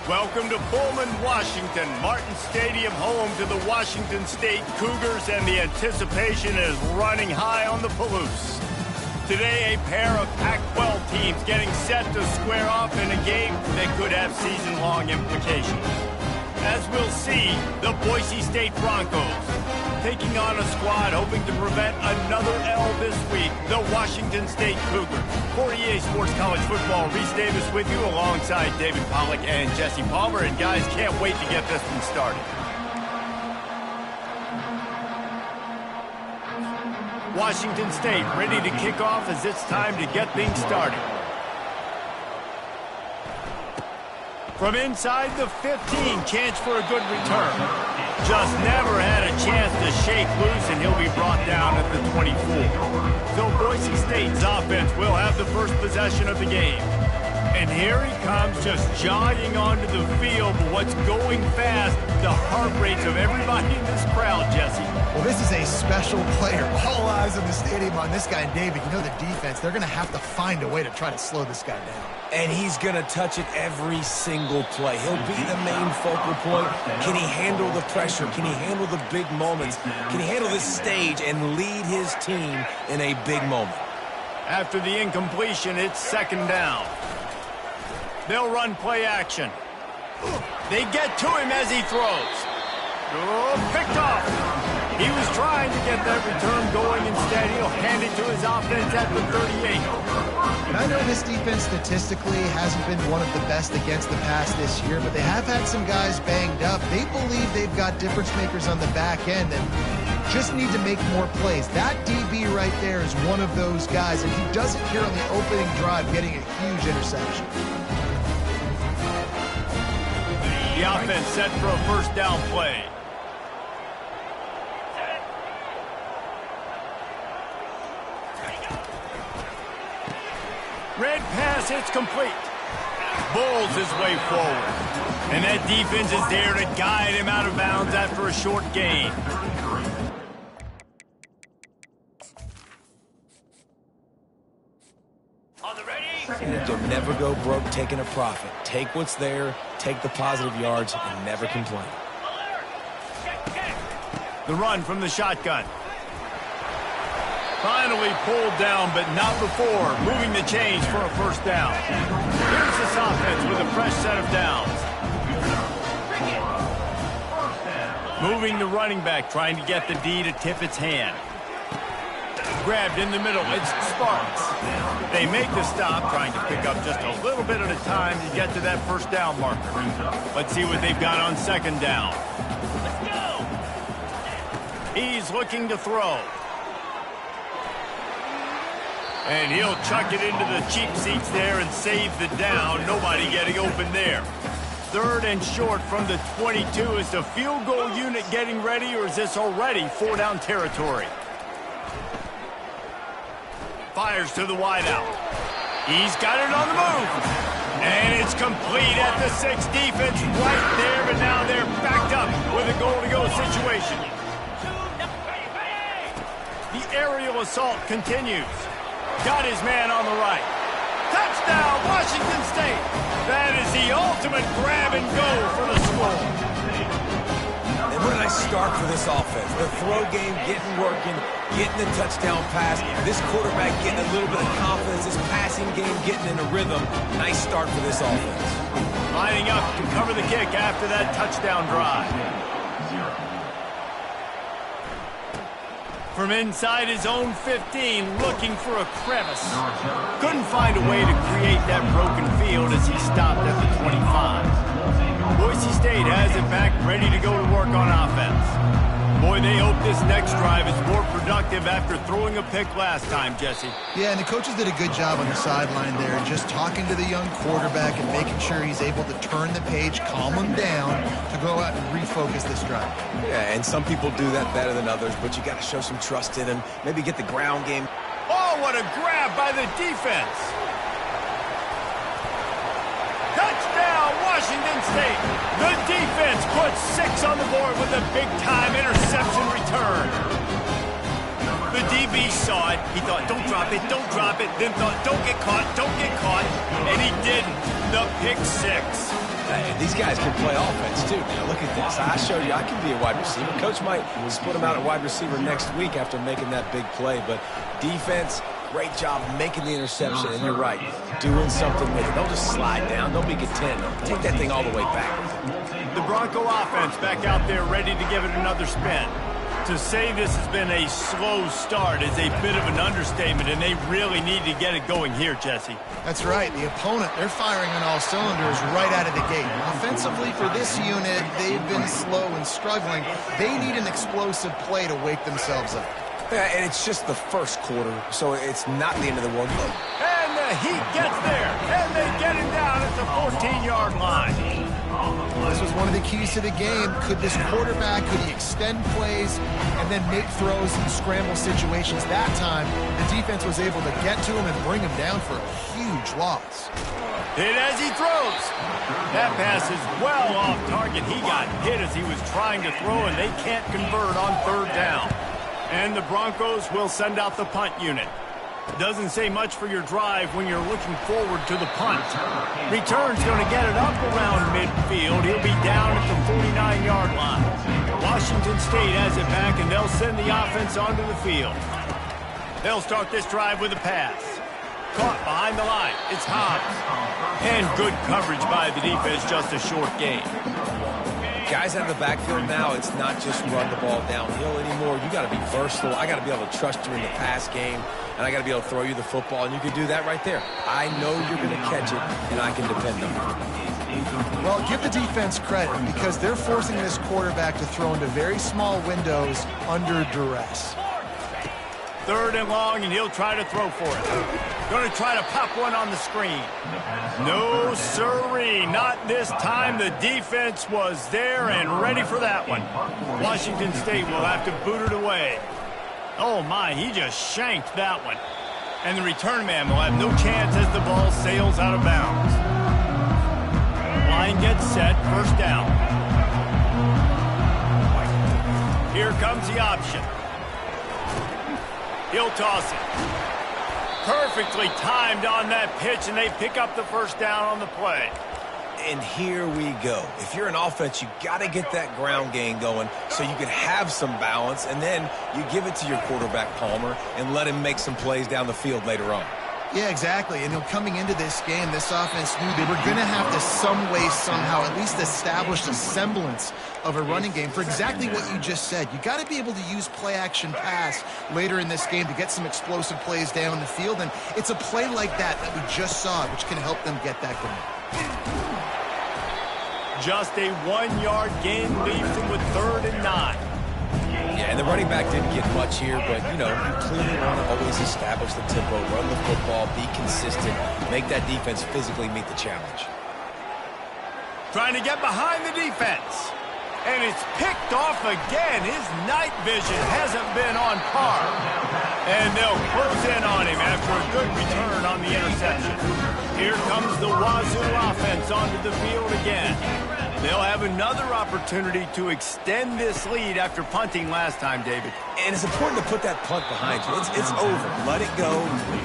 Welcome to Pullman, Washington. Martin Stadium, home to the Washington State Cougars, and the anticipation is running high on the Palouse. Today, a pair of Pac-12 teams getting set to square off in a game that could have season-long implications. As we'll see, the Boise State Broncos taking on a squad hoping to prevent another L this week, the Washington State Cougars. For EA Sports College Football, Reese Davis with you alongside David Pollack and Jesse Palmer. And guys, can't wait to get this one started. Washington State ready to kick off as it's time to get things started. From inside the 15, chance for a good return. Just never had a chance to shake loose, and he'll be brought down at the 24. So Boise State's offense will have the first possession of the game. And here he comes, just jogging onto the field. But what's going fast, the heart rates of everybody in this crowd, Jesse. Well, this is a special player. All eyes in the stadium on this guy. And David, you know the defense, they're going to have to find a way to try to slow this guy down. And he's going to touch it every single play. He'll be the main focal point. Can he handle the pressure? Can he handle the big moments? Can he handle this stage and lead his team in a big moment? After the incompletion, it's second down. They'll run play action. They get to him as he throws. Oh, picked off. He was trying to get that return going. Instead, he'll hand it to his offense at the 38. And I know this defense statistically hasn't been one of the best against the pass this year, but they have had some guys banged up. They believe they've got difference makers on the back end and just need to make more plays. That DB right there is one of those guys, and he does it here on the opening drive, getting a huge interception. The offense set for a first down play. Red pass, it's complete. Bowls his way forward. And that defense is there to guide him out of bounds after a short gain. You'll never go broke taking a profit. Take what's there, take the positive yards, and never complain. The run from the shotgun. Finally pulled down, but not before moving the chains for a first down. Here's this offense with a fresh set of downs. Moving the running back, trying to get the D to tip its hand. Grabbed in the middle, it's Sparks. They make the stop, trying to pick up just a little bit at a time to get to that first down marker. Let's see what they've got on second down. Let's go! He's looking to throw. And he'll chuck it into the cheap seats there and save the down. Nobody getting open there. Third and short from the 22. Is the field goal unit getting ready, or is this already four-down territory? Fires to the wideout. He's got it on the move. And it's complete at the 6. Defense right there, but now they're backed up with a goal-to-go situation. The aerial assault continues. Got his man on the right. Touchdown, Washington State. That is the ultimate grab and go for the score. And what did I start for this offense? The throw game getting working, getting the touchdown pass. This quarterback getting a little bit of confidence. This passing game getting in a rhythm. Nice start for this offense. Lining up to cover the kick after that touchdown drive. From inside his own 15, looking for a crevice. Couldn't find a way to create that broken field as he stopped at the 25. Boise State has it back, ready to go to work on offense. Boy, they hope this next drive is more productive after throwing a pick last time, Jesse. Yeah, and the coaches did a good job on the sideline there, just talking to the young quarterback and making sure he's able to turn the page, calm him down, to go out and refocus this drive. Yeah, and some people do that better than others, but you got to show some trust in him. Maybe get the ground game. Oh, what a grab by the defense. Touchdown, Washington State. The defense puts 6 on the board with a big-time interception return. The DB saw it. He thought, don't drop it, don't drop it. Then thought, don't get caught, and he didn't. The pick 6. These guys can play offense, too. Now, look at this. I showed you I can be a wide receiver. Coach might split him out at wide receiver next week after making that big play. But defense, great job making the interception. And you're right, doing something with it. Don't just slide down. Don't be content. Take that thing all the way back. The Bronco offense back out there ready to give it another spin. To say this has been a slow start is a bit of an understatement, and they really need to get it going here, Jesse. That's right. The opponent, they're firing on all cylinders right out of the gate. Offensively, for this unit, they've been slow and struggling. They need an explosive play to wake themselves up. Yeah, and it's just the first quarter, so it's not the end of the world. And the Heat gets there, and they get him down at the 14-yard line. This was one of the keys to the game. Could this quarterback, could he extend plays and then make throws in scramble situations? That time, the defense was able to get to him and bring him down for a huge loss. Hit as he throws. That pass is well off target. He got hit as he was trying to throw, and they can't convert on third down. And the Broncos will send out the punt unit. Doesn't say much for your drive when you're looking forward to the punt. Return's going to get it up around midfield. He'll be down at the 49-yard line. Washington State has it back, and they'll send the offense onto the field. They'll start this drive with a pass. Caught behind the line. It's Hobbs. And good coverage by the defense, just a short gain. Guys out of the backfield now, it's not just run the ball downhill anymore. You got to be versatile. I got to be able to trust you in the pass game, and I got to be able to throw you the football, and you can do that right there. I know you're going to catch it, and I can depend on it. Well, give the defense credit because they're forcing this quarterback to throw into very small windows under duress. Third and long, and he'll try to throw for it. Going to try to pop one on the screen. No, sirree. Not this time. The defense was there and ready for that one. Washington State will have to boot it away. Oh, my. He just shanked that one. And the return man will have no chance as the ball sails out of bounds. Line gets set. First down. Here comes the option. He'll toss it. Perfectly timed on that pitch, and they pick up the first down on the play. And here we go. If you're an offense, you got to get that ground game going so you can have some balance, and then you give it to your quarterback, Palmer, and let him make some plays down the field later on. Yeah, exactly. And coming into this game, this offense knew they were going to have to some way, somehow, at least establish a semblance of a running game for exactly what you just said. You got to be able to use play-action pass later in this game to get some explosive plays down the field. And it's a play like that we just saw, which can help them get that going. Just a 1-yard gain leaves them with 3rd and 9. Yeah, and the running back didn't get much here, but, you know, you clearly want to always establish the tempo, run the football, be consistent, make that defense physically meet the challenge. Trying to get behind the defense. And it's picked off again. His night vision hasn't been on par. And they'll close in on him after a good return on the interception. Here comes the Wazoo offense onto the field again. They'll have another opportunity to extend this lead after punting last time, David. And it's important to put that punt behind you. It's over. Let it go.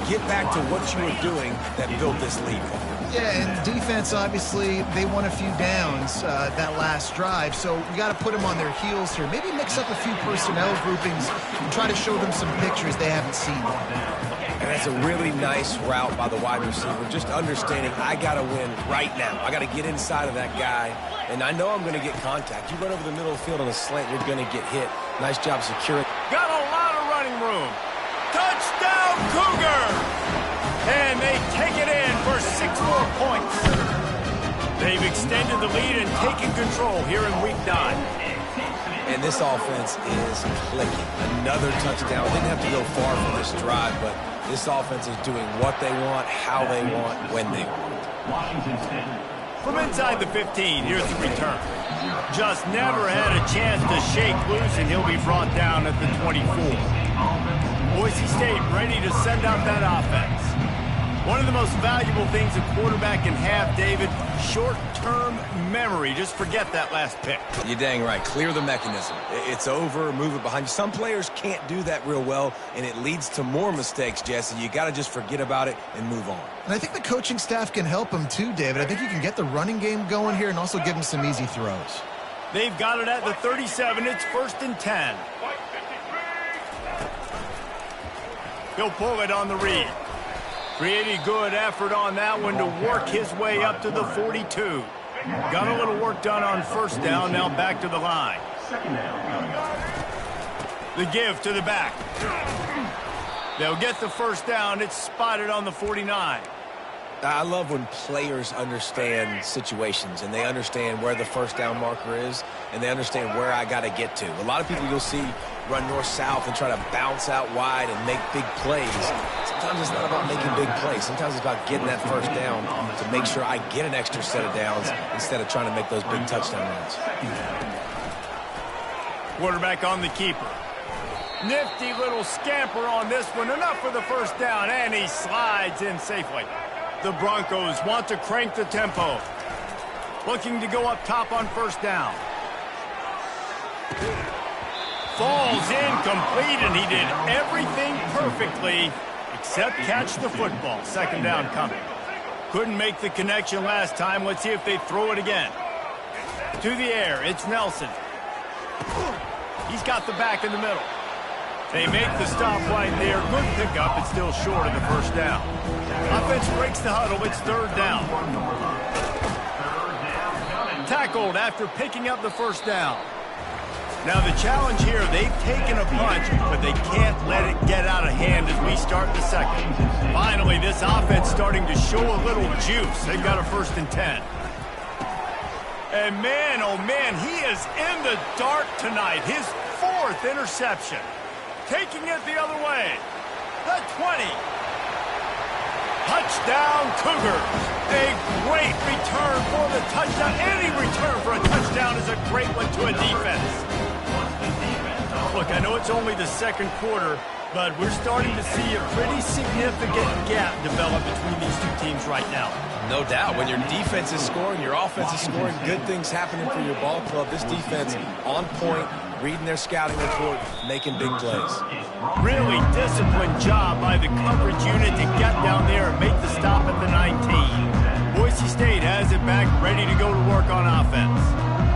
Get back to what you were doing that built this lead. Yeah, and defense, obviously, they won a few downs that last drive, so we got to put them on their heels here. Maybe mix up a few personnel groupings and try to show them some pictures they haven't seen yet. And that's a really nice route by the wide receiver, just understanding I got to win right now. I got to get inside of that guy, and I know I'm going to get contact. You run over the middle of the field on a slant, you're going to get hit. Nice job securing. Got a lot of running room. Touchdown, Cougar! And they take it in for 6 more points. They've extended the lead and taken control here in Week 9. And this offense is clicking. Another touchdown. Didn't have to go far for this drive, but this offense is doing what they want, how they want, when they want. From inside the 15, here's the return. Just never had a chance to shake loose, and he'll be brought down at the 24. Boise State ready to send out that offense. One of the most valuable things a quarterback can have, David, short-term memory. Just forget that last pick. You're dang right. Clear the mechanism. It's over, move it behind you. Some players can't do that real well, and it leads to more mistakes, Jesse. You got to just forget about it and move on. And I think the coaching staff can help him too, David. I think you can get the running game going here and also give him some easy throws. They've got it at the 37. It's 1st and 10. He'll pull it on the read. Pretty good effort on that one to work his way up to the 42. Got a little work done on 1st down, now back to the line. The give to the back. They'll get the 1st down. It's spotted on the 49. I love when players understand situations and they understand where the 1st down marker is and they understand where I got to get to. A lot of people you'll see run north-south and try to bounce out wide and make big plays. Sometimes it's not about making big plays. Sometimes it's about getting that 1st down to make sure I get an extra set of downs instead of trying to make those big touchdown runs. Quarterback on the keeper. Nifty little scamper on this one. Enough for the 1st down, and he slides in safely. The Broncos want to crank the tempo. Looking to go up top on 1st down. Falls incomplete, and he did everything perfectly except catch the football. 2nd down coming. Couldn't make the connection last time. Let's see if they throw it again. To the air, it's Nelson. He's got the back in the middle. They make the stop right there. Good pickup. It's still short of the 1st down. Offense breaks the huddle. It's 3rd down. Tackled after picking up the 1st down. Now the challenge here, they've taken a punch, but they can't let it get out of hand as we start the 2nd. Finally, this offense starting to show a little juice. They've got a 1st and 10. And man, oh man, he is in the dark tonight. His 4th interception. Taking it the other way. The 20. Touchdown, Cougars. A great return for the touchdown. Any return for a touchdown is a great one to a defense. Look, I know it's only the 2nd quarter, but we're starting to see a pretty significant gap develop between these two teams right now. No doubt. When your defense is scoring, your offense is scoring, good things happening for your ball club. This defense on point, reading their scouting report, making big plays. Really disciplined job by the coverage unit to get down there and make the stop at the 19. Boise State has it back, ready to go to work on offense.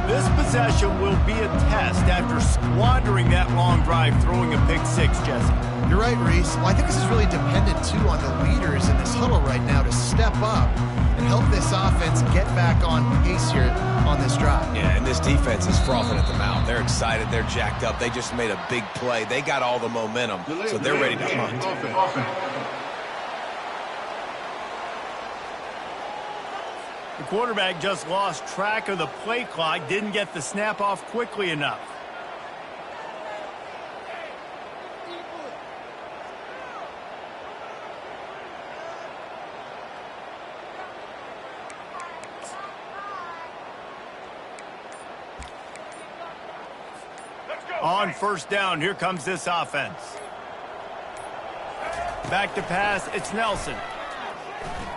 This possession will be a test after squandering that long drive, throwing a pick 6, Jesse. You're right, Reese. Well, I think this is really dependent, too, on the leaders in this huddle right now to step up and help this offense get back on pace here on this drive. Yeah, and this defense is frothing at the mouth. They're excited. They're jacked up. They just made a big play. They got all the momentum, so they're ready to hunt. The quarterback just lost track of the play clock, didn't get the snap off quickly enough. On 1st down, here comes this offense. Back to pass, it's Nelson.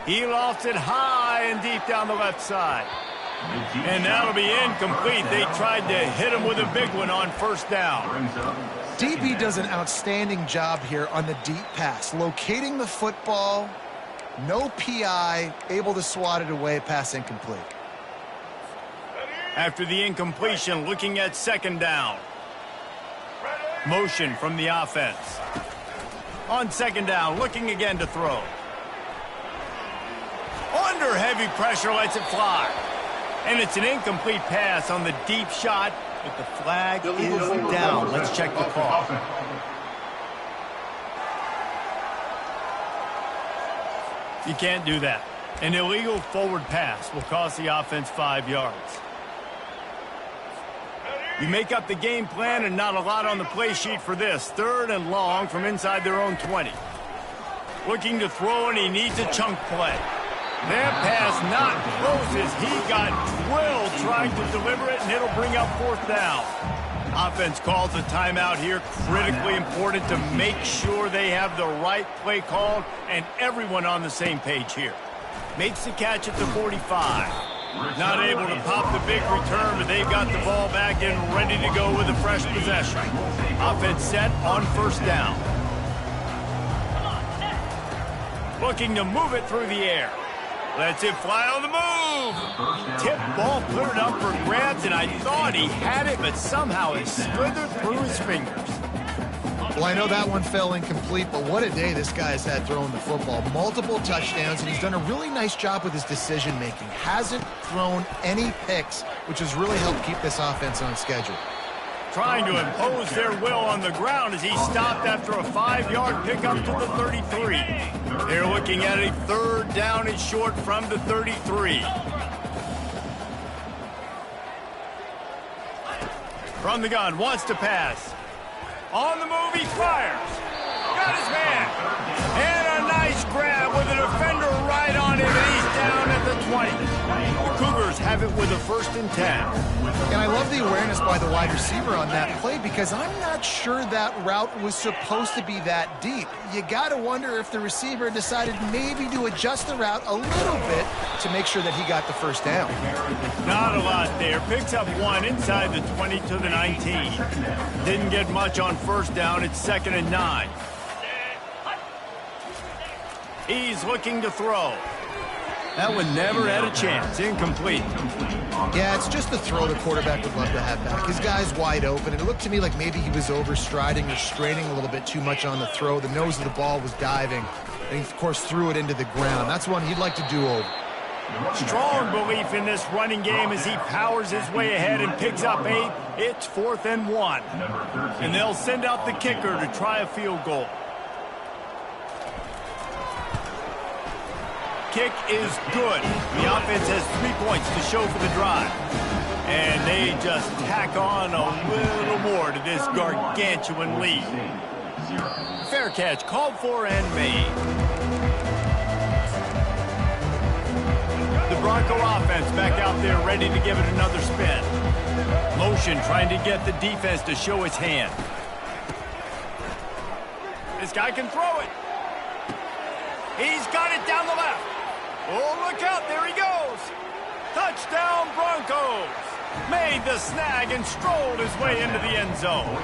He lofts it high and deep down the left side. And that'll be incomplete. They tried to hit him with a big one on 1st down. DB does an outstanding job here on the deep pass. Locating the football, no PI, able to swat it away, pass incomplete. After the incompletion, looking at 2nd down. Motion from the offense. On 2nd down, looking again to throw. Under heavy pressure, lets it fly. And it's an incomplete pass on the deep shot, but the flag is down. Let's check the call. You can't do that. An illegal forward pass will cost the offense 5 yards. You make up the game plan and not a lot on the play sheet for this. 3rd and long from inside their own 20. Looking to throw, and he needs a chunk play. That pass not close as he got drilled trying to deliver it, and it'll bring up 4th down. Offense calls a timeout here. Critically important to make sure they have the right play called and everyone on the same page here. Makes the catch at the 45. Not able to pop the big return, but they've got the ball back and ready to go with a fresh possession. Offense set on first down. Looking to move it through the air. Lets it fly on the move. Tip ball cleared up for grabs, and I thought he had it, but somehow it slithered through his fingers. Well, I know that one fell incomplete, but what a day this guy has had throwing the football. Multiple touchdowns, and he's done a really nice job with his decision-making. Hasn't thrown any picks, which has really helped keep this offense on schedule. Trying to impose their will on the ground as he stopped after a 5-yard pickup to the 33. They're looking at a third down and short from the 33. From the gun, wants to pass. On the move, he fires. Got his man. And a nice grab with a defender right on him, and he's down at the 20. The Cougars have it with a 1st and 10. And I love the awareness by the wide receiver on that play because I'm not sure that route was supposed to be that deep. You got to wonder if the receiver decided maybe to adjust the route a little bit to make sure that he got the first down. Not a lot there. Picks up one inside the 20 to the 19. Didn't get much on first down. It's 2nd and 9. He's looking to throw. That one never had a chance. Incomplete. Yeah, it's just the throw the quarterback would love to have back. His guy's wide open, and it looked to me like maybe he was overstriding or straining a little bit too much on the throw. The nose of the ball was diving, and he, of course, threw it into the ground. That's one he'd like to do over. Strong belief in this running game as he powers his way ahead and picks up 8. It's 4th and 1. And they'll send out the kicker to try a field goal. Kick is good. The offense has 3 points to show for the drive. And they just tack on a little more to this gargantuan lead. Fair catch called for and made. The Bronco offense back out there ready to give it another spin. Motion trying to get the defense to show its hand. This guy can throw it. He's got it down the left. Oh, look out, there he goes. Touchdown, Broncos. Made the snag and strolled his way into the end zone.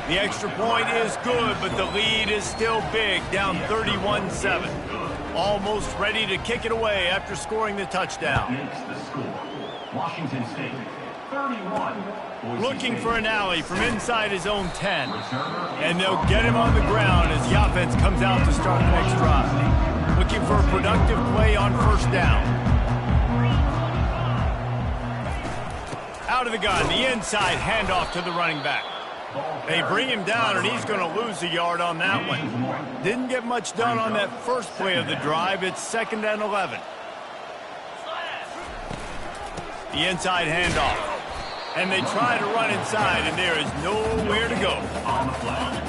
The extra point is good, but the lead is still big, down 31-7. Almost ready to kick it away after scoring the touchdown. Washington State, 31. Looking for an alley from inside his own 10. And they'll get him on the ground as the offense comes out to start the next drive. Looking for a productive play on first down. Out of the gun, the inside handoff to the running back. They bring him down, and he's going to lose a yard on that one. Didn't get much done on that first play of the drive. It's 2nd and 11. The inside handoff. And they try to run inside, and there is nowhere to go.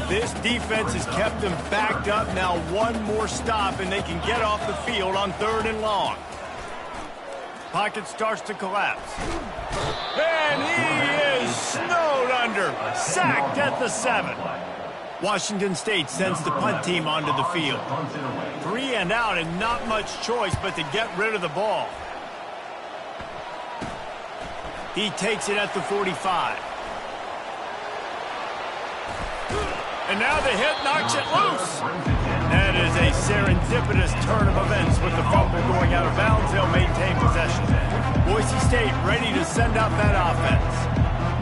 This defense has kept them backed up. Now one more stop, and they can get off the field on 3rd and long. Pocket starts to collapse. And he is snowed under. Sacked at the 7. Washington State sends the punt team onto the field. 3 and out, and not much choice but to get rid of the ball. He takes it at the 45. And now the hit knocks it loose. That is a serendipitous turn of events with the fumble going out of bounds. They'll maintain possession. Boise State ready to send out that offense.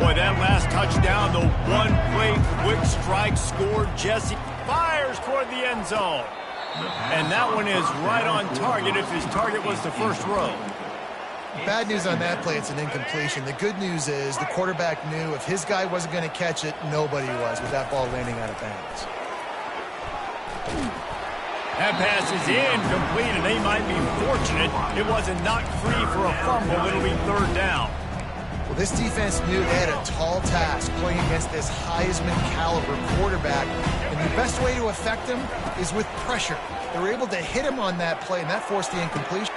Boy, that last touchdown, the one-play quick strike scored. Jesse fires toward the end zone. And that one is right on target if his target was the first row. Bad news on that play, it's an incompletion. The good news is the quarterback knew if his guy wasn't going to catch it, nobody was with that ball landing out of bounds. That pass is incomplete, and they might be fortunate it wasn't knocked free for a fumble. It'll be 3rd down. Well, this defense knew they had a tall task playing against this Heisman caliber quarterback, and the best way to affect him is with pressure. They were able to hit him on that play, and that forced the incompletion.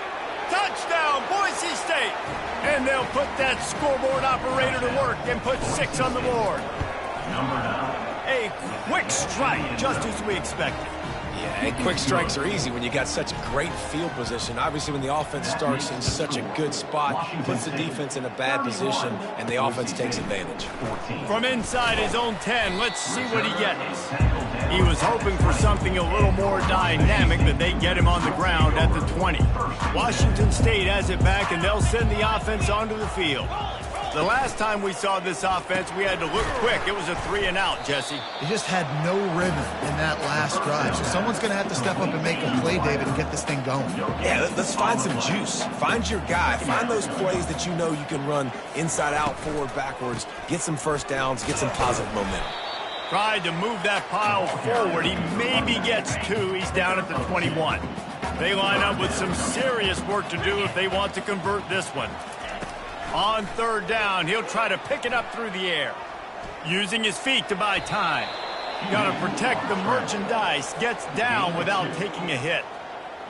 Touchdown, Boise State! And they'll put that scoreboard operator to work and put 6 on the board. A quick strike, just as we expected. Yeah, and quick strikes are easy when you got such great field position. Obviously, when the offense starts in such a good spot, puts the defense in a bad position, and the offense takes advantage. From inside his own 10, let's see what he gets. He was hoping for something a little more dynamic, but they get him on the ground at the 20. Washington State has it back, and they'll send the offense onto the field. The last time we saw this offense, we had to look quick. It was a 3-and-out, Jesse. They just had no rhythm in that last drive. So someone's going to have to step up and make a play, David, and get this thing going. Yeah, let's find some juice. Find your guy. Find those plays that you know you can run inside out, forward, backwards. Get some first downs. Get some positive momentum. Tried to move that pile forward. He maybe gets 2. He's down at the 21. They line up with some serious work to do if they want to convert this one. On 3rd down, he'll try to pick it up through the air. Using his feet to buy time. Got to protect the merchandise. Gets down without taking a hit.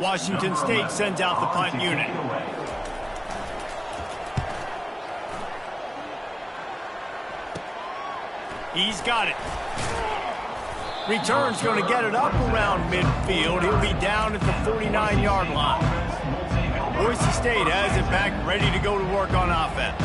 Washington State sends out the punt unit. He's got it. Return's going to get it up around midfield. He'll be down at the 49-yard line. Boise State has it back, ready to go to work on offense.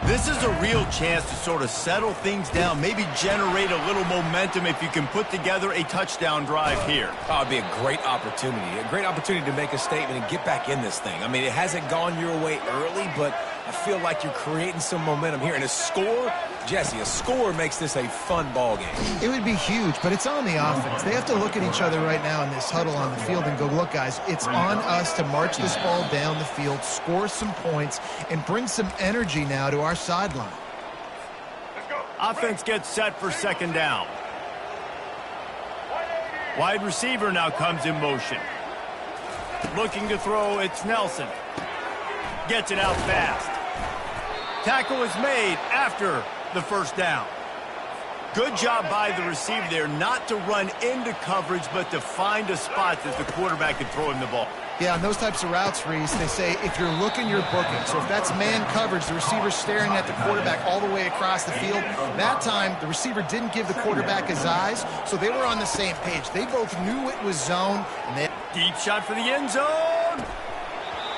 This is a real chance to sort of settle things down, maybe generate a little momentum if you can put together a touchdown drive here. Oh, it'd be a great opportunity to make a statement and get back in this thing. I mean, it hasn't gone your way early, but I feel like you're creating some momentum here. And a score, Jesse, a score makes this a fun ball game. It would be huge, but it's on the offense. They have to look at each other right now in this huddle on the field and go, look, guys, it's on us to march this ball down the field, score some points, and bring some energy now to our sideline. Offense gets set for 2nd down. Wide receiver now comes in motion. Looking to throw, it's Nelson. Gets it out fast. Tackle is made after the 1st down. Good job by the receiver there not to run into coverage, but to find a spot that the quarterback can throw him the ball. Yeah, on those types of routes, Reese, they say if you're looking, you're booking. So if that's man coverage, the receiver's staring at the quarterback all the way across the field. That time, the receiver didn't give the quarterback his eyes, so they were on the same page. They both knew it was zone. And deep shot for the end zone.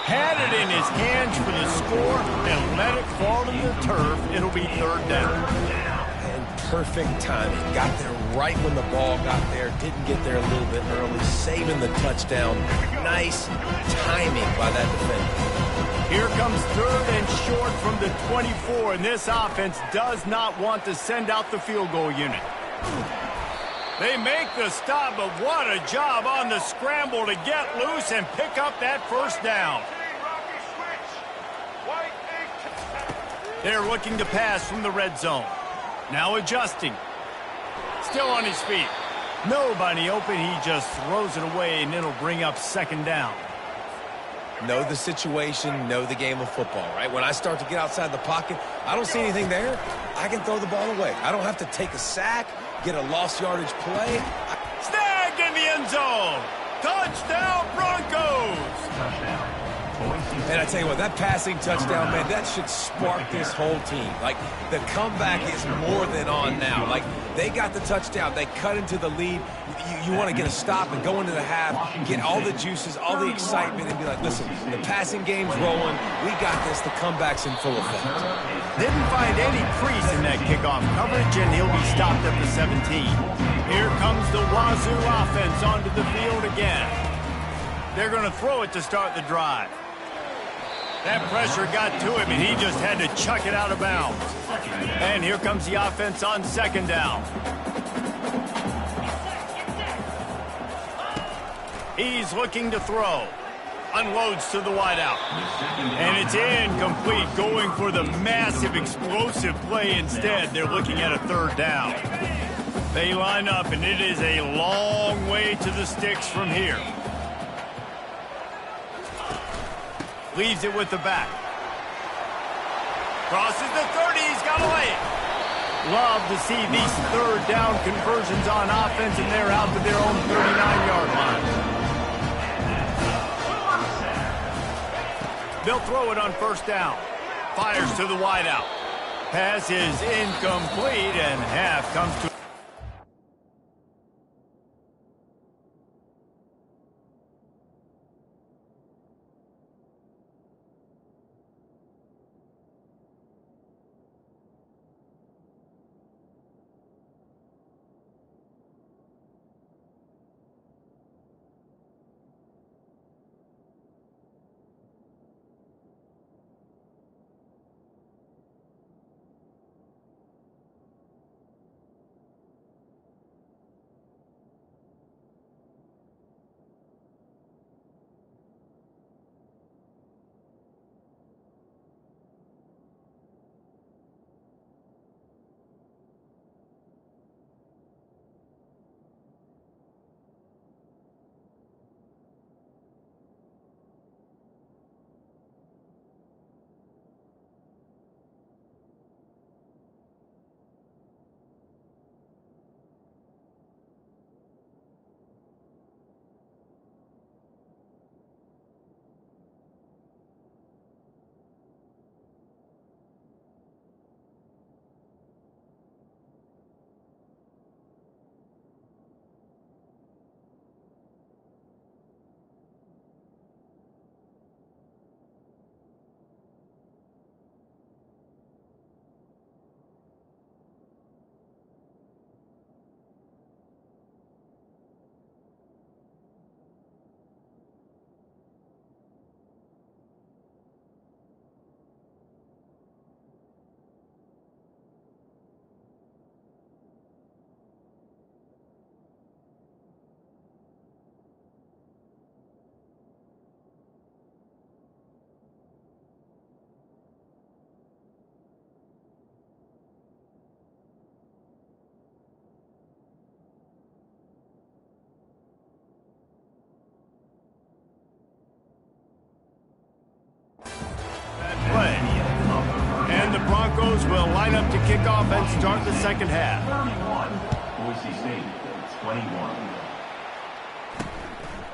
Had it in his hands for the score and let it fall to the turf. It'll be 3rd down. Perfect timing. Got there right when the ball got there. Didn't get there a little bit early. Saving the touchdown. Nice timing by that defender. Here comes 3rd and short from the 24, and this offense does not want to send out the field goal unit. They make the stop, but what a job on the scramble to get loose and pick up that 1st down. They're looking to pass from the red zone. Now adjusting. Still on his feet. Nobody open. He just throws it away, and it'll bring up 2nd down. Know the situation, know the game of football, right? When I start to get outside the pocket, I don't see anything there. I can throw the ball away. I don't have to take a sack, get a lost yardage play. Snagged in the end zone. Touchdown, Broncos. Touchdown. And I tell you what, that passing touchdown, man, that should spark this whole team. Like, the comeback is more than on now. Like, they got the touchdown. They cut into the lead. You want to get a stop and go into the half, get all the juices, all the excitement, and be like, listen, the passing game's rolling. We got this. The comeback's in full effect. Didn't find any crease in that kickoff coverage, and he'll be stopped at the 17. Here comes the Wazoo offense onto the field again. They're going to throw it to start the drive. That pressure got to him, and he just had to chuck it out of bounds. And here comes the offense on 2nd down. He's looking to throw. Unloads to the wideout. And it's incomplete, going for the massive explosive play instead. They're looking at a 3rd down. They line up, and it is a long way to the sticks from here. Leaves it with the back. Crosses the 30. He's got to lay it. Love to see these 3rd down conversions on offense, and they're out to their own 39-yard line. They'll throw it on first down. Fires to the wideout. Pass is incomplete, and half comes to... play. And the Broncos will line up to kick off and start the second half. 31. Boise State, 21.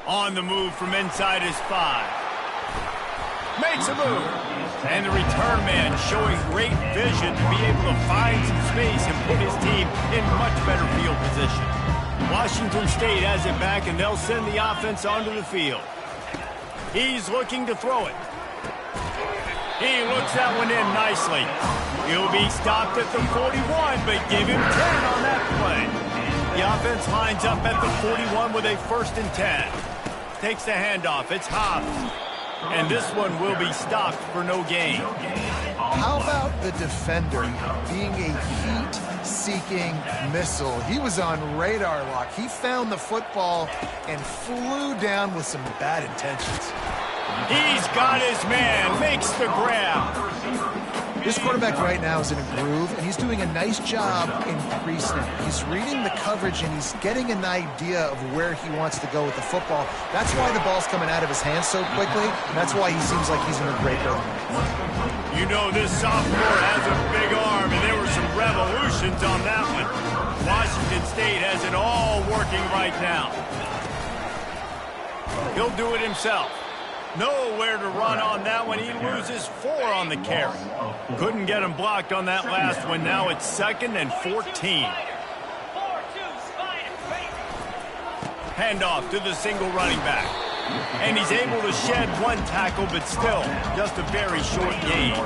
On the move from inside his 5. Makes a move. And the return man showing great vision to be able to find some space and put his team in much better field position. Washington State has it back, and they'll send the offense onto the field. He's looking to throw it. He looks that one in nicely. He'll be stopped at the 41, but give him 10 on that play. The offense lines up at the 41 with a 1st and 10. Takes the handoff. It's Hobbs. And this one will be stopped for no gain. How about the defender being a heat-seeking missile? He was on radar lock. He found the football and flew down with some bad intentions. He's got his man. Makes the grab. This quarterback right now is in a groove, and he's doing a nice job increasing it. He's reading the coverage, and he's getting an idea of where he wants to go with the football. That's why the ball's coming out of his hands so quickly, and that's why he seems like he's in a great rhythm. You know, this sophomore has a big arm, and there were some revolutions on that one. Washington State has it all working right now. He'll do it himself. Nowhere to run on that one. He loses 4 on the carry. Couldn't get him blocked on that last one. Now it's 2nd and 14. Handoff to the single running back. And he's able to shed 1 tackle, but still just a very short gain.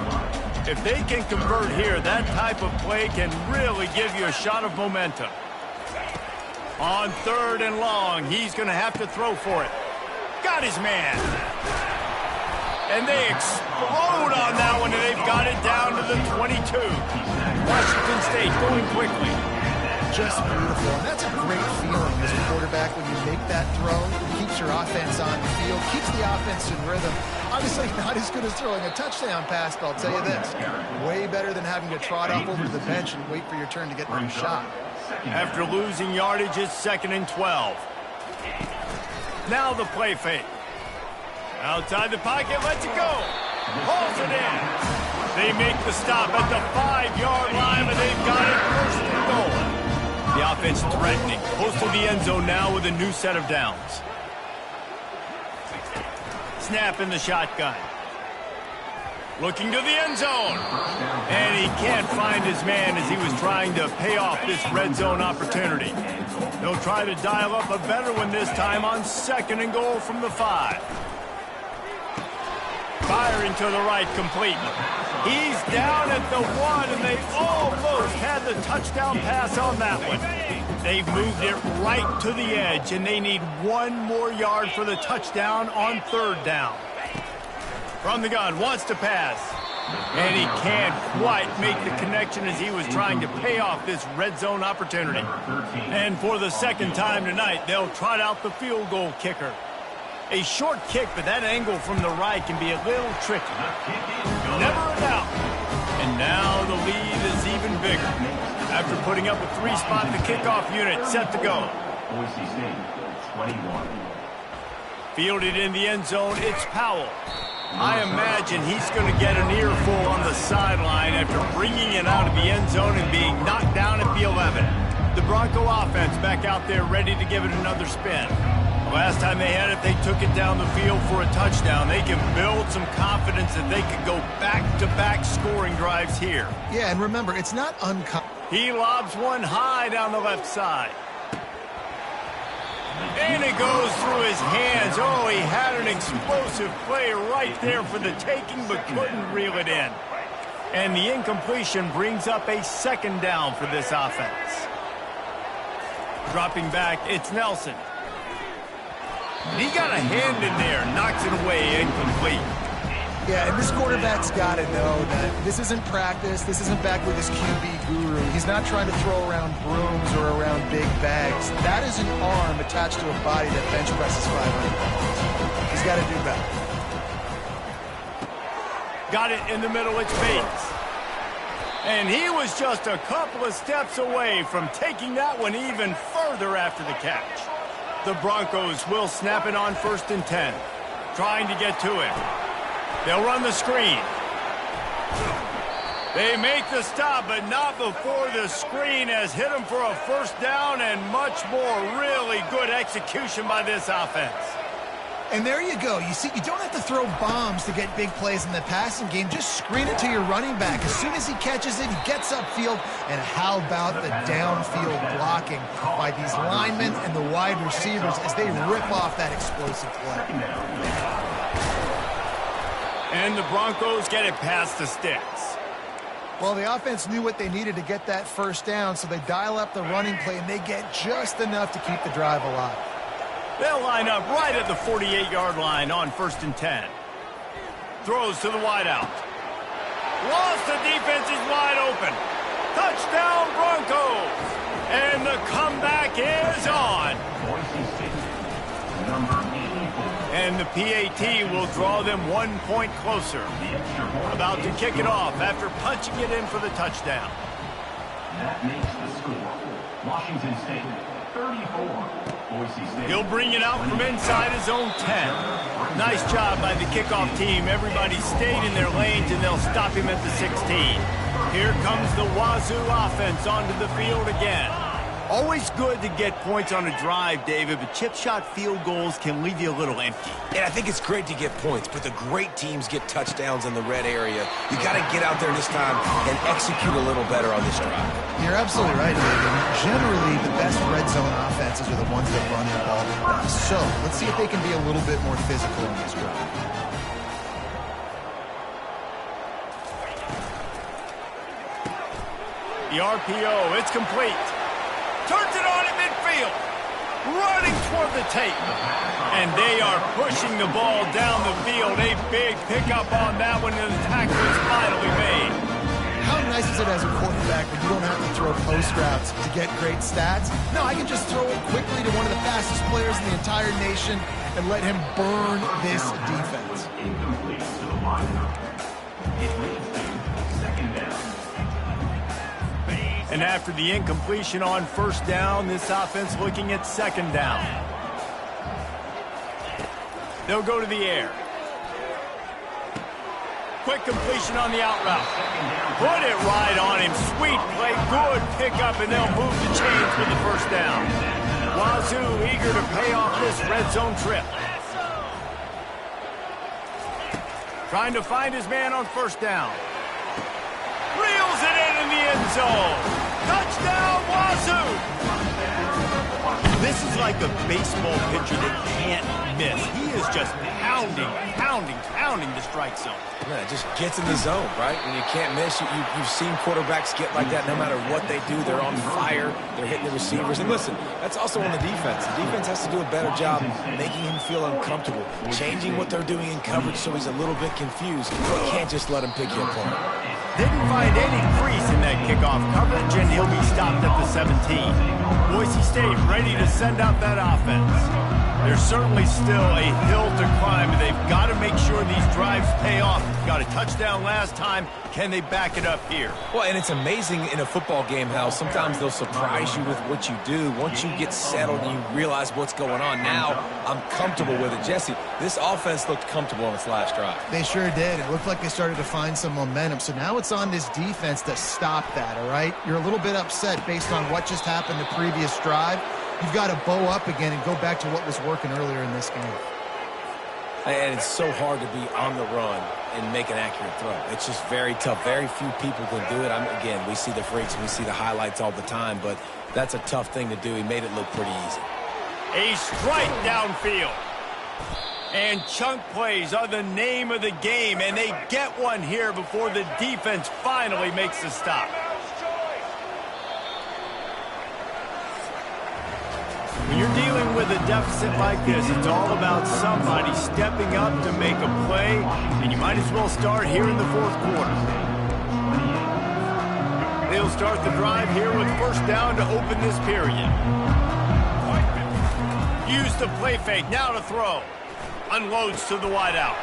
If they can convert here, that type of play can really give you a shot of momentum. On 3rd and long, he's going to have to throw for it. Got his man. And they explode on that one, and they've got it down to the 22. Washington State going quickly. Just beautiful. And that's a great feeling as a quarterback when you make that throw. It keeps your offense on the field, keeps the offense in rhythm. Obviously not as good as throwing a touchdown pass, but I'll tell you this. Way better than having to trot off over to the bench and wait for your turn to get one shot. After losing yardage, it's 2nd and 12. Now the play fake. Outside the pocket, lets it go. Hauls it in. They make the stop at the 5-yard line, but they've got it 1st and goal. The offense threatening. Close to the end zone now with a new set of downs. Snap in the shotgun. Looking to the end zone. And he can't find his man as he was trying to pay off this red zone opportunity. They'll try to dial up a better one this time on 2nd and goal from the 5. Firing to the right, complete. He's down at the 1, and they almost had the touchdown pass on that one. They've moved it right to the edge, and they need 1 more yard for the touchdown on 3rd down. From the gun, wants to pass. And he can't quite make the connection as he was trying to pay off this red zone opportunity. And for the 2nd time tonight, they'll trot out the field goal kicker. A short kick, but that angle from the right can be a little tricky. Never a doubt. And now the lead is even bigger. After putting up a 3-spot, the kickoff unit set to go. Boise State, 21. Fielded in the end zone, it's Powell. I imagine he's going to get an earful on the sideline after bringing it out of the end zone and being knocked down at the 11. The Bronco offense back out there ready to give it another spin. The last time they had it, they took it down the field for a touchdown. They can build some confidence that they could go back-to-back scoring drives here. Yeah, and remember, it's not uncommon. He lobs one high down the left side. And it goes through his hands. Oh, he had an explosive play right there for the taking, but couldn't reel it in. And the incompletion brings up a 2nd down for this offense. Dropping back, it's Nelson. He got a hand in there, knocks it away, incomplete. Yeah, and this quarterback's got to know that this isn't practice. This isn't back with his QB guru. He's not trying to throw around brooms or around big bags. That is an arm attached to a body that bench presses 500 pounds. He's got to do better. Got it in the middle, it's Bates. And he was just a couple of steps away from taking that one even further after the catch. The Broncos will snap it on 1st and 10. Trying to get to it. They'll run the screen. They make the stop, but not before the screen has hit them for a 1st down and much more. Really good execution by this offense. And there you go. You see, you don't have to throw bombs to get big plays in the passing game. Just screen it to your running back. As soon as he catches it, he gets upfield. And how about the downfield blocking by these linemen and the wide receivers as they rip off that explosive play. And the Broncos get it past the sticks. Well, the offense knew what they needed to get that 1st down, so they dial up the running play, and they get just enough to keep the drive alive. They'll line up right at the 48-yard line on 1st and 10. Throws to the wideout. Lost, the defense is wide open. Touchdown, Broncos! And the comeback is on. Boise State, number 84. And the PAT will draw them 1 point closer. About to kick it off after punching it in for the touchdown. That makes the score. Washington State, 34. Boise State. He'll bring it out from inside his own 10. Nice job by the kickoff team. Everybody stayed in their lanes, and they'll stop him at the 16. Here comes the Wazoo offense onto the field again. Always good to get points on a drive, David, but chip shot field goals can leave you a little empty. And I think it's great to get points, but the great teams get touchdowns in the red area. You got to get out there this time and execute a little better on this drive. You're absolutely right, David. Generally, the best red zone offenses are the ones that run the ball the best. So let's see if they can be a little bit more physical on this drive. The RPO, it's complete. Turns it on at midfield. Running toward the tape. And they are pushing the ball down the field. A big pickup on that one, and the tackle is finally made. How nice is it as a quarterback when you don't have to throw post routes to get great stats? No, I can just throw it quickly to one of the fastest players in the entire nation and let him burn this defense. Incomplete to the wideout. It leads to 2nd down. And after the incompletion on 1st down, this offense looking at 2nd down. They'll go to the air. Quick completion on the out route. Put it right on him. Sweet play, good pickup, and they'll move the chains with the 1st down. Wazoo eager to pay off this red zone trip. Trying to find his man on first down. Reels it in the end zone. Touchdown, Wazoo! This is like a baseball pitcher that can't miss. He is just pounding the strike zone. Yeah, it just gets in the zone, right? When you can't miss, you've seen quarterbacks get like that no matter what they do. They're on fire. They're hitting the receivers. And listen, that's also on the defense. The defense has to do a better job making him feel uncomfortable, changing what they're doing in coverage so he's a little bit confused. You can't just let him pick you apart. Didn't find any crease in that kickoff coverage, and he'll be stopped at the 17. Boise State ready to send out that offense. There's certainly still a hill to climb, and they've got to make sure these drives pay off. Got a touchdown last time. Can they back it up here? Well, and it's amazing in a football game how sometimes they'll surprise you with what you do. Once you get settled and you realize what's going on, now I'm comfortable with it. Jesse, this offense looked comfortable on its last drive. They sure did. It looked like they started to find some momentum. So now it's on this defense to stop that, all right? You're a little bit upset based on what just happened the previous drive. You've got to bow up again and go back to what was working earlier in this game. And it's so hard to be on the run and make an accurate throw. It's just very tough. Very few people can do it. Again, we see the freaks and we see the highlights all the time, but that's a tough thing to do. He made it look pretty easy. A strike downfield. And chunk plays are the name of the game, and they get one here before the defense finally makes the stop. When you're dealing with a deficit like this, it's all about somebody stepping up to make a play, and you might as well start here in the fourth quarter. They'll start the drive here with first down to open this period. Use the play fake, now to throw. Unloads to the wideout.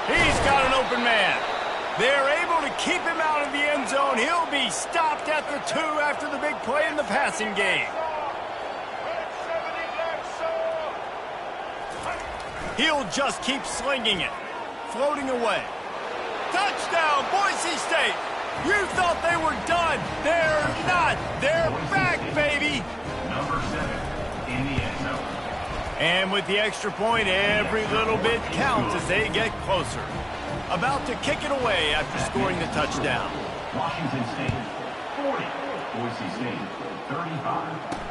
He's got an open man. They're able to keep him out of the end zone. He'll be stopped at the 2 after the big play in the passing game. He'll just keep slinging it. Floating away. Touchdown, Boise State. You thought they were done. They're not. They're back, baby. Number 7 in the end zone. And with the extra point, every little bit counts as they get closer. About to kick it away after scoring the touchdown. Washington State 40. Boise State 35.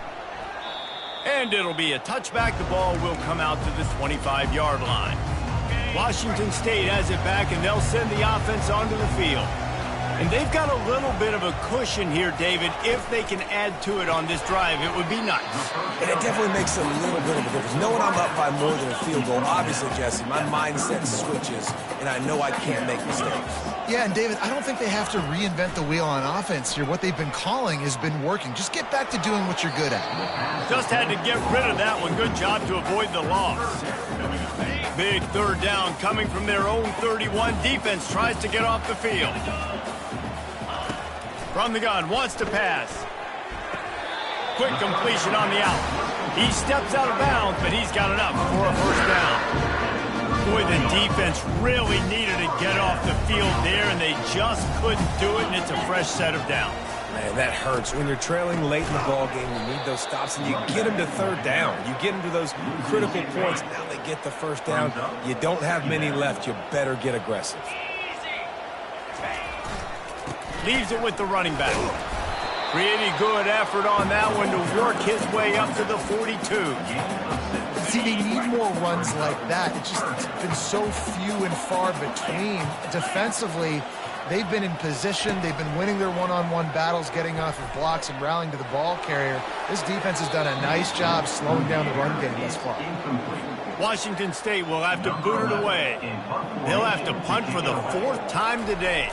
And it'll be a touchback. The ball will come out to the 25-yard line. Washington State has it back, and they'll send the offense onto the field. And they've got a little bit of a cushion here, David. If they can add to it on this drive, it would be nice. And it definitely makes a little bit of a difference. Knowing I'm up by more than a field goal, obviously, Jesse, my mindset switches, and I know I can't make mistakes. Yeah, and David, I don't think they have to reinvent the wheel on offense here. What they've been calling has been working. Just get back to doing what you're good at. Just had to get rid of that one. Good job to avoid the loss. Big third down coming from their own 31. Defense tries to get off the field. From the gun, wants to pass. Quick completion on the out. He steps out of bounds, but he's got enough for a first down. Boy, the defense really needed to get off the field there, and they just couldn't do it, and it's a fresh set of downs. Man, that hurts. When you're trailing late in the ball game, you need those stops, and you get them to third down. You get them to those critical points. Now they get the first down. You don't have many left. You better get aggressive. Leaves it with the running back. Pretty good effort on that one to work his way up to the 42. See, they need more runs like that. It's been so few and far between. Defensively, they've been in position. They've been winning their one-on-one battles, getting off of blocks and rallying to the ball carrier. This defense has done a nice job slowing down the run game thus far. Washington State will have to boot it away. They'll have to punt for the 4th time today.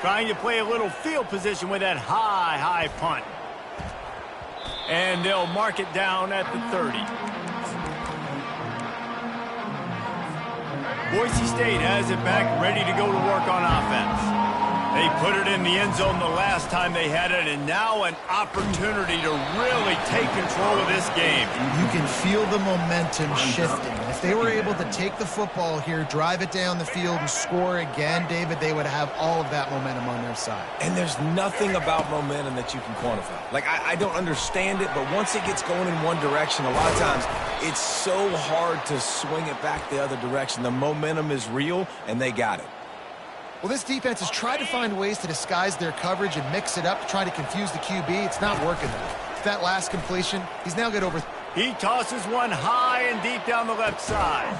Trying to play a little field position with that high punt. And they'll mark it down at the 30. Boise State has it back, ready to go to work on offense. They put it in the end zone the last time they had it, and now an opportunity to really take control of this game. You can feel the momentum shifting. If they were able to take the football here, drive it down the field, and score again, David, they would have all of that momentum on their side. And there's nothing about momentum that you can quantify. Like, I don't understand it, but once it gets going in one direction, a lot of times it's so hard to swing it back the other direction. The momentum is real, and they got it. Well, this defense has tried to find ways to disguise their coverage and mix it up to try to confuse the QB. It's not working, though. That last completion, he's now got over... He tosses one high and deep down the left side.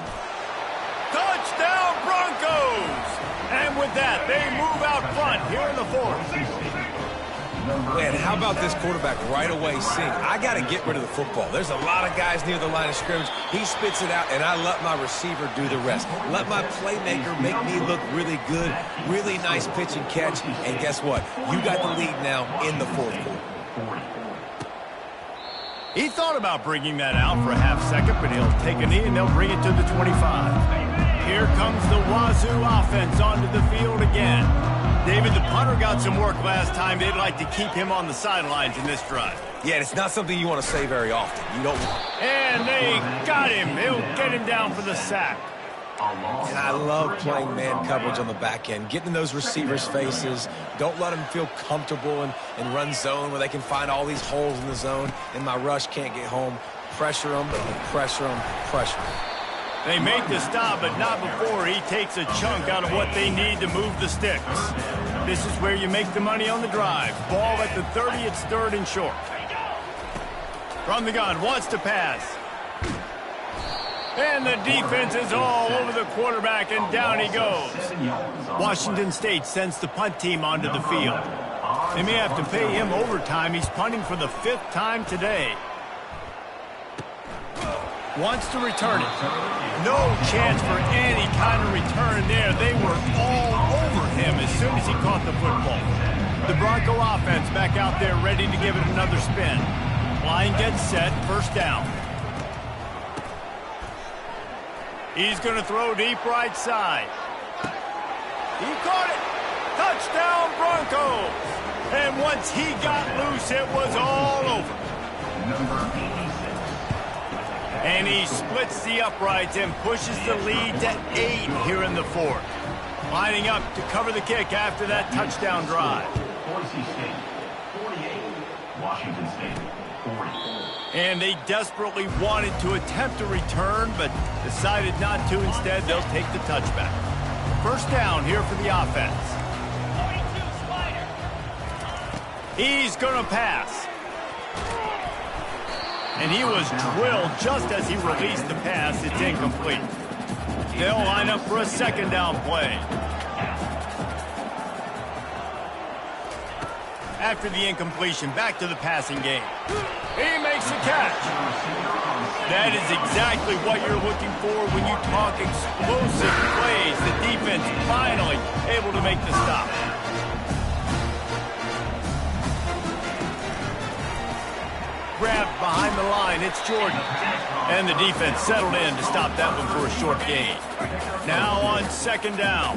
Touchdown, Broncos! And with that, they move out front here in the fourth. Man, how about this quarterback right away seeing, I got to get rid of the football. There's a lot of guys near the line of scrimmage. He spits it out, and I let my receiver do the rest. Let my playmaker make me look really good, really nice pitch and catch. And guess what? You got the lead now in the fourth quarter. He thought about bringing that out for a half second, but he'll take a knee and they'll bring it to the 25. Here comes the Wazoo offense onto the field again. David, the punter got some work last time. They'd like to keep him on the sidelines in this drive. Yeah, it's not something you want to say very often. You don't. And they got him. They'll get him down for the sack. And I love playing man coverage on the back end, getting in those receivers' faces. Don't let them feel comfortable and run zone where they can find all these holes in the zone, and my rush can't get home. Pressure them, pressure them, pressure them. They make the stop, but not before he takes a chunk out of what they need to move the sticks. This is where you make the money on the drive. Ball at the 30, it's third and short. From the gun, wants to pass. And the defense is all over the quarterback, and down he goes. Washington State sends the punt team onto the field. They may have to pay him overtime. He's punting for the 5th time today. Wants to return it. No chance for any kind of return there. They were all over him as soon as he caught the football. The Bronco offense back out there ready to give it another spin. Line gets set, first down. He's going to throw deep right side. He caught it. Touchdown, Broncos. And once he got loose, it was all over. And he splits the uprights and pushes the lead to 8 here in the fourth. Lining up to cover the kick after that touchdown drive. Boise State, 48. Washington State, 40. And they desperately wanted to attempt a return, but decided not to. Instead, they'll take the touchback. First down here for the offense. He's going to pass. And he was drilled just as he released the pass. It's incomplete. They'll line up for a second down play. After the incompletion, back to the passing game. He makes the catch. That is exactly what you're looking for when you talk explosive plays. The defense finally able to make the stop. Grabbed behind the line, it's Jordan. And the defense settled in to stop that one for a short gain. Now on second down.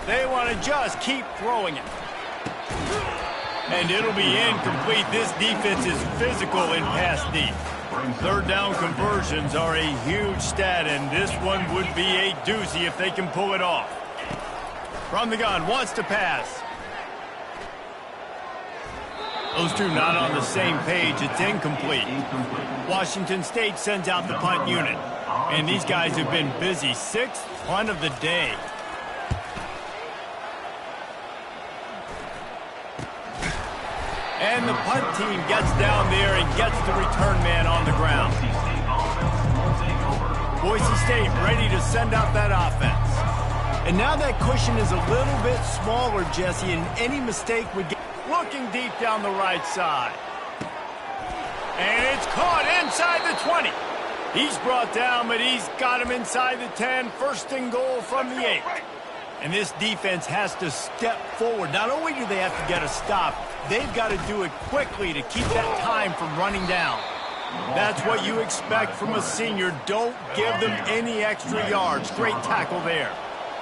They want to just keep throwing it. And it'll be incomplete. This defense is physical in pass deep. Third down conversions are a huge stat, and this one would be a doozy if they can pull it off. From the gun, wants to pass. Those two not on the same page. It's incomplete. Washington State sends out the punt unit. And these guys have been busy. 6th punt of the day. And the punt team gets down there and gets the return man on the ground. Boise State ready to send out that offense. And now that cushion is a little bit smaller, Jesse, and any mistake would get... Looking deep down the right side. And it's caught inside the 20. He's brought down, but he's got him inside the 10. First and goal from the 8. And this defense has to step forward. Not only do they have to get a stop, they've got to do it quickly to keep that time from running down. That's what you expect from a senior. Don't give them any extra yards. Great tackle there.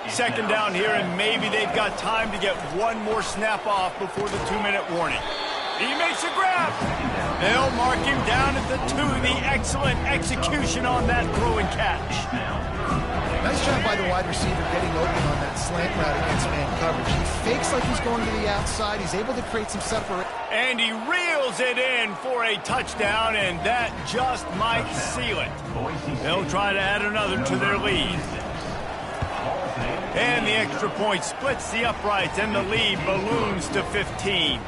Second down here, and maybe they've got time to get one more snap off before the 2-minute warning. He makes a grab. They'll mark him down at the 2. The excellent execution on that throw and catch. Nice job by the wide receiver getting open on that slant route against man coverage. He fakes like he's going to the outside. He's able to create some separation. And he reels it in for a touchdown, and that just might seal it. They'll try to add another to their lead. And the extra point splits the uprights, and the lead balloons to 15.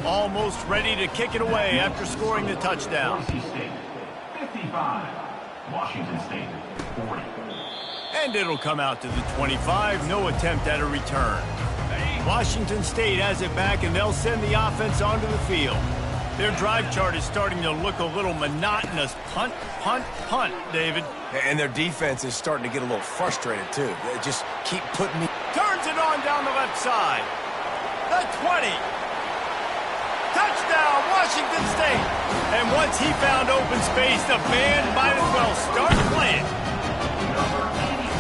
Almost ready to kick it away after scoring the touchdown. Boise State, 55. Washington State, 40. And it'll come out to the 25. No attempt at a return. Washington State has it back, and they'll send the offense onto the field. Their drive chart is starting to look a little monotonous. Punt, punt, punt, David. And their defense is starting to get a little frustrated, too. They just keep putting me... Turns it on down the left side. The 20. Touchdown, Washington State. And once he found open space, the band might as well start playing.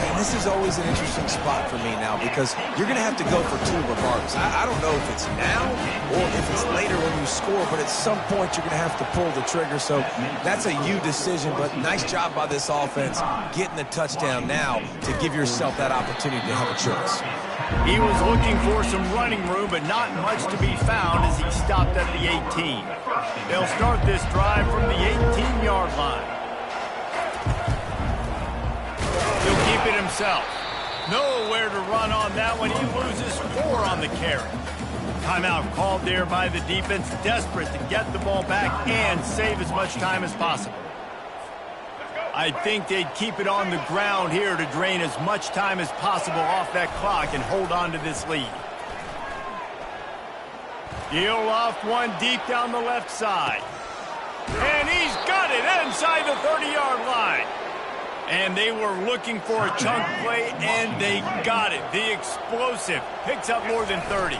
And this is always an interesting spot for me now because you're going to have to go for 2 regardless. I don't know if it's now or if it's later when you score, but at some point you're going to have to pull the trigger. So that's a you decision, but nice job by this offense getting the touchdown now to give yourself that opportunity to have a choice. He was looking for some running room, but not much to be found as he stopped at the 18. They'll start this drive from the 18-yard line. He'll keep it himself. Nowhere to run on that one. He loses 4 on the carry. Timeout called there by the defense, desperate to get the ball back and save as much time as possible. I think they'd keep it on the ground here to drain as much time as possible off that clock and hold on to this lead. He'll off one deep down the left side. And he's got it inside the 30-yard line. And they were looking for a chunk play, and they got it. The explosive picks up more than 30.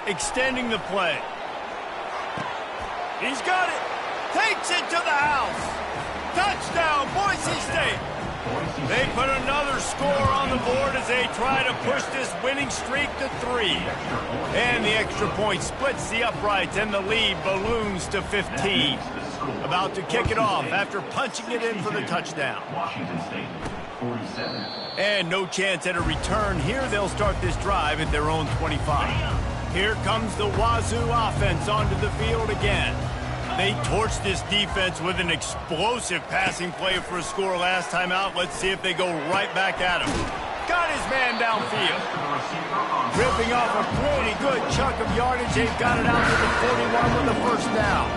Extending the play. He's got it. Takes it to the house. Touchdown, Boise State. They put another score on the board as they try to push this winning streak to 3. And the extra point splits the uprights, and the lead balloons to 15. About to kick it off after punching it in for the touchdown. Washington State, 47. And no chance at a return here. They'll start this drive at their own 25. Here comes the Wazoo offense onto the field again. They torched this defense with an explosive passing play for a score last time out. Let's see if they go right back at him. Got his man downfield. Ripping off a pretty good chunk of yardage. They've got it out to the 41 with the first down.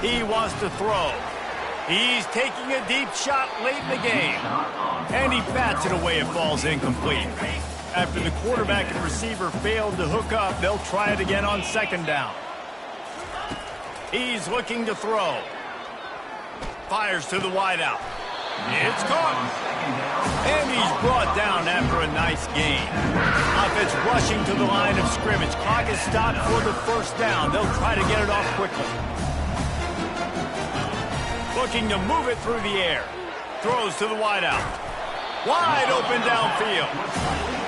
He wants to throw. He's taking a deep shot late in the game. And he bats it away. It falls incomplete. After the quarterback and receiver failed to hook up, they'll try it again on second down. He's looking to throw. Fires to the wideout. It's caught. And he's brought down after a nice gain. Offense rushing to the line of scrimmage. Clock is stopped for the first down. They'll try to get it off quickly. Looking to move it through the air. Throws to the wideout. Wide open downfield.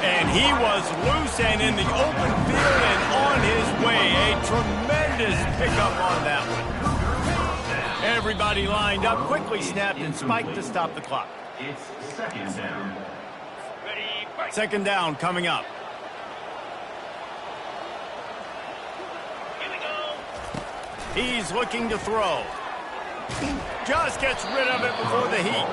And he was loose and in the open field and on his way. A tremendous pickup on that one. Everybody lined up, quickly snapped and spiked to stop the clock. It's second down. Second down coming up. He's looking to throw. Just gets rid of it before the heat.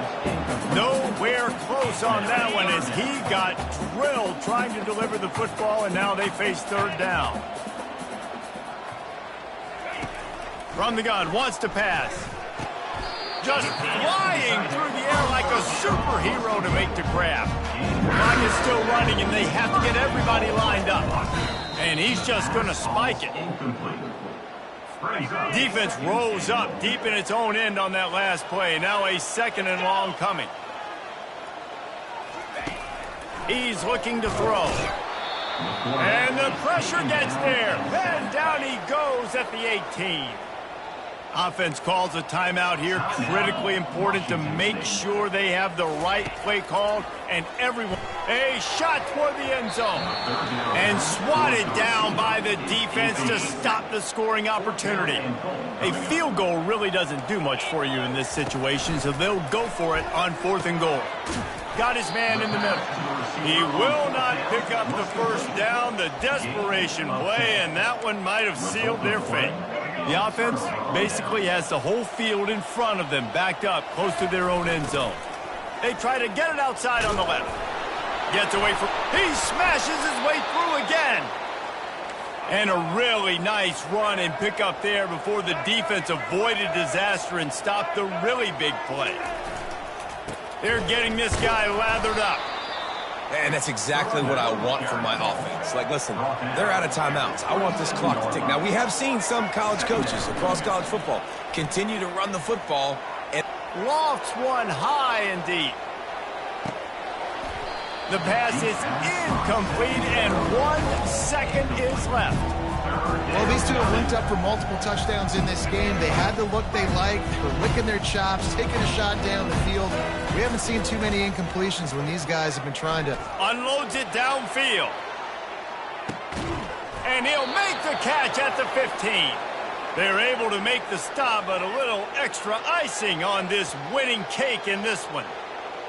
Nowhere close on that one as he got drilled trying to deliver the football, and now they face third down. From the gun, wants to pass. Just flying through the air like a superhero to make the grab. The clock is still running, and they have to get everybody lined up. And he's just going to spike it. Defense rose up deep in its own end on that last play. Now a second and long coming. He's looking to throw. And the pressure gets there. And down he goes at the 18. Offense calls a timeout here. Critically important to make sure they have the right play called and everyone. A shot toward the end zone. And swatted down by the defense to stop the scoring opportunity. A field goal really doesn't do much for you in this situation, so they'll go for it on 4th and goal. Got his man in the middle. He will not pick up the first down. The desperation play, and that one might have sealed their fate. The offense basically has the whole field in front of them, backed up close to their own end zone. They try to get it outside on the left. Gets away from... He smashes his way through again. And a really nice run and pick up there before the defense avoided disaster and stopped the really big play. They're getting this guy lathered up. And that's exactly what I want from my offense. Like, listen, they're out of timeouts. I want this clock to tick. Now, we have seen some college coaches across college football continue to run the football. And lofts one high and deep. The pass is incomplete, and 1 second is left. Well, these two have linked up for multiple touchdowns in this game. They had the look they liked. They were licking their chops, taking a shot down the field. We haven't seen too many incompletions when these guys have been trying to... Unloads it downfield. And he'll make the catch at the 15. They're able to make the stop, but a little extra icing on this winning cake in this one.